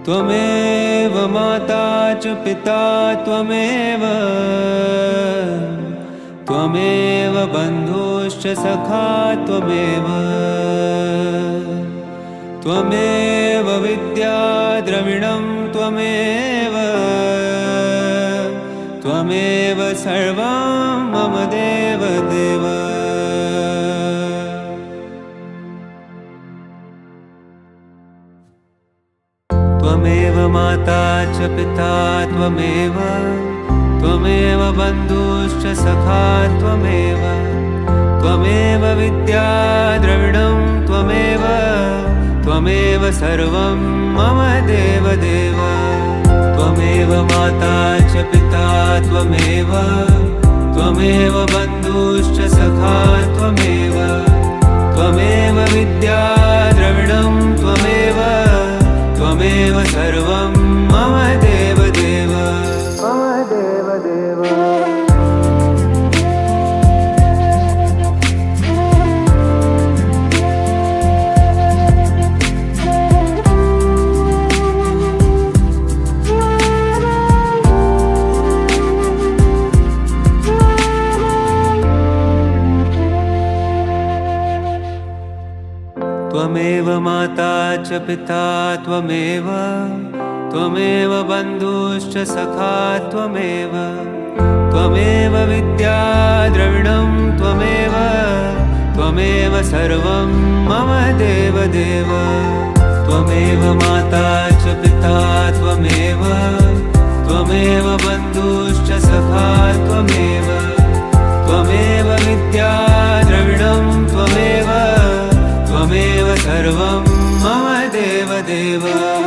त्वमेव माता च पिता त्वमेव त्वमेव बन्धुश्च सखा त्वमेव त्वमेव विद्या द्रविणं त्वमेव त्वमेव सर्वं मम देव देव। त्वमेव माता च पिता त्वमेव त्वमेव बन्धुश्च सखा त्वमेव त्वमेव विद्या द्रविणं त्वमेव त्वमेव सर्वं मम देव देव। त्वमेव माता च पिता त्वमेव त्वमेव बन्धुश्च सखा त्वमेव त्वमेव विद्या द्रविणं त्वमेव त्वमेव सर्वं मम देव देव मम देव देव। त्वमेव माता च पिता त्वमेव त्वमेव बन्धुश्च सखा त्वमेव त्वमेव विद्या द्रविणं त्वमेव त्वमेव सर्वं मम देव देव। त्वमेव माता च पिता त्वमेव त्वमेव बन्धुश्च सखा त्वमेव त्वमेव विद्या द्रविणं त्वमेव त्वमेव सर्वं मम देव देव।